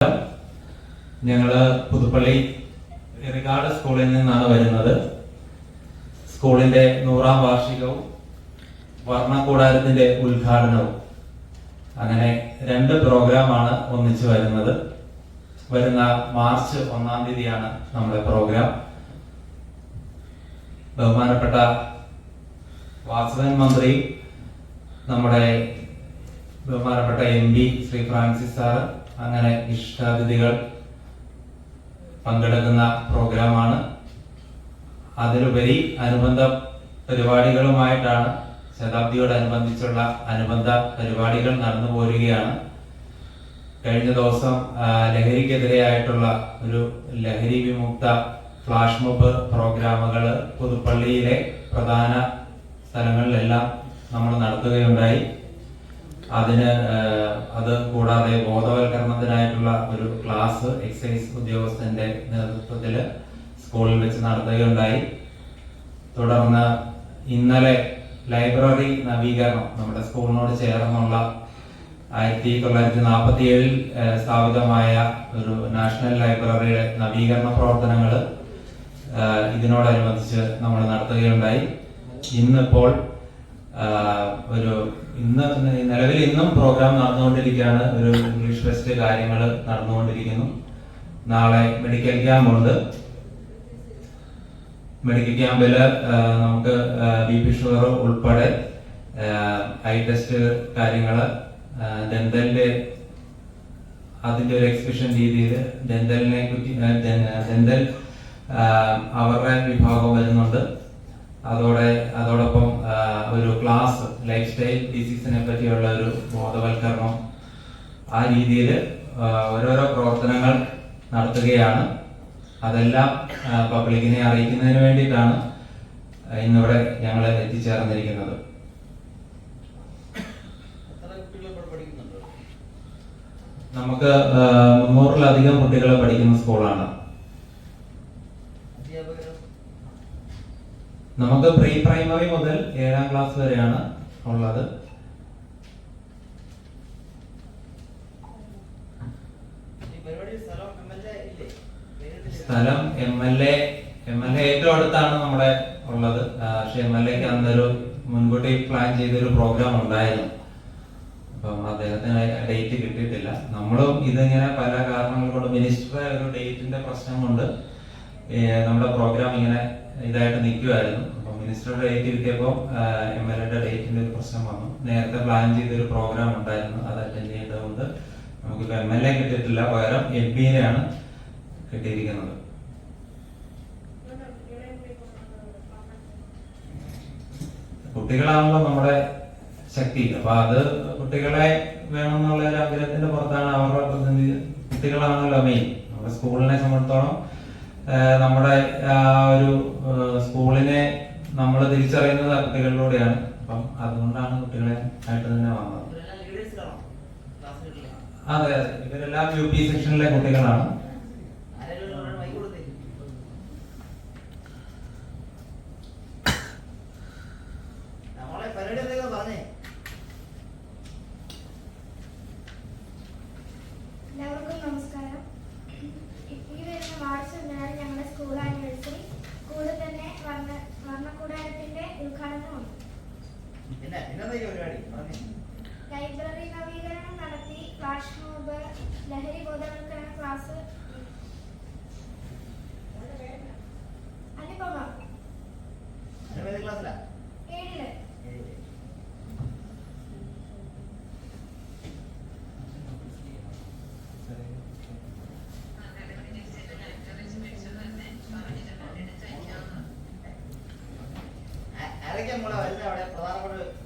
ഞങ്ങള് പുതുപ്പള്ളി ഇറിഗാർഡ് സ്കൂളിൽ നിന്നാണ് വരുന്നത്. സ്കൂളിന്റെ 100ാം വാർഷികവും വർണ്ണക്കൂടാരത്തിന്റെ ഉദ്ഘാടനവും അങ്ങനെ 2 പ്രോഗ്രാമാണ് ഒന്നിച്ചു വരുന്നത്. വരുന്ന മാർച്ച് 1-ാം തീയതിയാണ് നമ്മുടെ പ്രോഗ്രാം. ബഹുമാനപ്പെട്ട വാസവൻ മന്ത്രി, നമ്മുടെ ബഹുമാനപ്പെട്ട MP ശ്രീ ഫ്രാൻസിസ് സാർ, അങ്ങനെ ഇഷ്ടാതിഥികൾ പങ്കെടുക്കുന്ന പ്രോഗ്രാമാണ്. അതിലുപരി അനുബന്ധ പരിപാടികളുമായിട്ടാണ് ശതാബ്ദിയോടനുബന്ധിച്ചുള്ള അനുബന്ധ പരിപാടികൾ നടന്നു പോരുകയാണ്. കഴിഞ്ഞ ദിവസം ലഹരിക്കെതിരെയായിട്ടുള്ള ഒരു ലഹരി വിമുക്ത ഫ്ലാഷ് മോബ് പ്രോഗ്രാമുകൾ പുതുപ്പള്ളിയിലെ പ്രധാന സ്ഥലങ്ങളിലെല്ലാം നമ്മൾ നടത്തുകയുണ്ടായി. അത് കൂടാതെ ബോധവൽക്കരണത്തിനായിട്ടുള്ള ഒരു ക്ലാസ് എക്സൈസ് ഉദ്യോഗസ്ഥന്റെ നേതൃത്വത്തിൽ സ്കൂളിൽ വെച്ച് നടത്തുകയുണ്ടായി. തുടർന്ന് ഇന്നലെ ലൈബ്രറി നവീകരണം, നമ്മുടെ സ്കൂളിനോട് ചേർന്നുള്ള 1947 സ്ഥാപിതമായ ഒരു നാഷണൽ ലൈബ്രറിയുടെ നവീകരണ പ്രവർത്തനങ്ങൾ ഇതിനോടനുബന്ധിച്ച് നമ്മൾ നടത്തുകയുണ്ടായി. ഇന്നിപ്പോൾ നിലവിൽ ഇന്നും പ്രോഗ്രാം നടന്നുകൊണ്ടിരിക്കുകയാണ്. ഒരു ഇംഗ്ലീഷ് ഫെസ്റ്റ് കാര്യങ്ങൾ നടന്നുകൊണ്ടിരിക്കുന്നു. നാളെ മെഡിക്കൽ ക്യാമ്പ് ഉണ്ട്. മെഡിക്കൽ ക്യാമ്പിൽ നമുക്ക് BP ഷുഗർ ഉൾപ്പെടെ ഐ ടെസ്റ്റ് കാര്യങ്ങള്, ദന്തലിന്റെ അതിന്റെ ഒരു എക്സിബിഷൻ രീതിയിൽ ദന്തൽ അവരുടെ വിഭാഗം വരുന്നുണ്ട്. അതോടൊപ്പം ഒരു ക്ലാസ് ലൈഫ് സ്റ്റൈൽ ഡിസീസിനെ പറ്റിയുള്ള ഒരു ബോധവൽക്കരണം, ആ രീതിയിൽ ഓരോരോ പ്രവർത്തനങ്ങൾ നടത്തുകയാണ്. അതെല്ലാം പബ്ലിക്കിനെ അറിയിക്കുന്നതിന് വേണ്ടിയിട്ടാണ് ഇന്നിവിടെ ഞങ്ങൾ എത്തിച്ചേർന്നിരിക്കുന്നത്. നമുക്ക് 300-ലധികം കുട്ടികൾ പഠിക്കുന്ന സ്കൂളാണ്. നമുക്ക് പ്രീ പ്രൈമറി മുതൽ 7ാം ക്ലാസ് വരെയാണ് ഉള്ളത്. സ്ഥലം MLA ഏറ്റവും അടുത്താണ് നമ്മുടെ ഉള്ളത്. പക്ഷെ MLAക്ക് അന്നൊരു മുൻകൂട്ടി പ്ലാൻ ചെയ്തൊരു പ്രോഗ്രാം ഉണ്ടായിരുന്നു. അപ്പം അദ്ദേഹത്തിന് ഡേറ്റ് കിട്ടിയിട്ടില്ല. നമ്മളും ഇതിങ്ങനെ പല കാരണങ്ങൾ കൊണ്ട്, മിനിസ്റ്റർ ഒരു ഡേറ്റിന്റെ പ്രശ്നം കൊണ്ട് നമ്മുടെ പ്രോഗ്രാം ഇങ്ങനെ ഇതായിട്ട് നിൽക്കുമായിരുന്നു. അപ്പൊ മിനിസ്റ്ററുടെ ഡേറ്റ് കിട്ടിയപ്പോൾ MLAയുടെ ഡേറ്റിന്റെ ഒരു പ്രശ്നം വന്നു. നേരത്തെ പ്ലാൻ ചെയ്തൊരു പ്രോഗ്രാം ഉണ്ടായിരുന്നു, അത് അറ്റൻഡ് ചെയ്തതുകൊണ്ട് നമുക്കിപ്പോ MLA കിട്ടിയിട്ടില്ല. പകരം MP-നെയാണ് കിട്ടിയിരിക്കുന്നത്. കുട്ടികളാണല്ലോ നമ്മുടെ ശക്തി. അപ്പൊ അത് കുട്ടികളെ വേണമെന്നുള്ള ഒരു ആഗ്രഹത്തിന്റെ പുറത്താണ് അവരുടെ പ്രതിനിധി. കുട്ടികളാണല്ലോ മെയിൻ. നമ്മുടെ സ്കൂളിനെ സംബന്ധിച്ചോളം നമ്മുടെ ഒരു സ്കൂളിനെ നമ്മൾ തിരിച്ചറിയുന്നത് കുട്ടികളിലൂടെയാണ്. അപ്പം അതുകൊണ്ടാണ് കുട്ടികളെ ആയിട്ട് തന്നെ വന്നത്. അതെ, ഇവരെല്ലാം UP സെക്ഷനിലെ കുട്ടികളാണ്. എല്ലാവർക്കും നമസ്കാരം. ഈ വരുന്ന മാർച്ച് 1 ഞങ്ങളുടെ സ്കൂൾ ആനിവേഴ്സറി. സ്കൂളിൽ തന്നെ വർണ്ണക്കൂടാരത്തിന്റെ ഉദ്ഘാടനമുണ്ട്. ലൈബ്രറി നവീകരണം നടത്തി, ഫ്ലാഷ് മോബ്, ലഹരി ബോധവൽക്കരണ ക്ലാസ്. അനുപമ 7ല്. ആരൊക്കെ നമ്മളെ വരുന്ന അവിടെ പ്രധാനപ്പെട്ട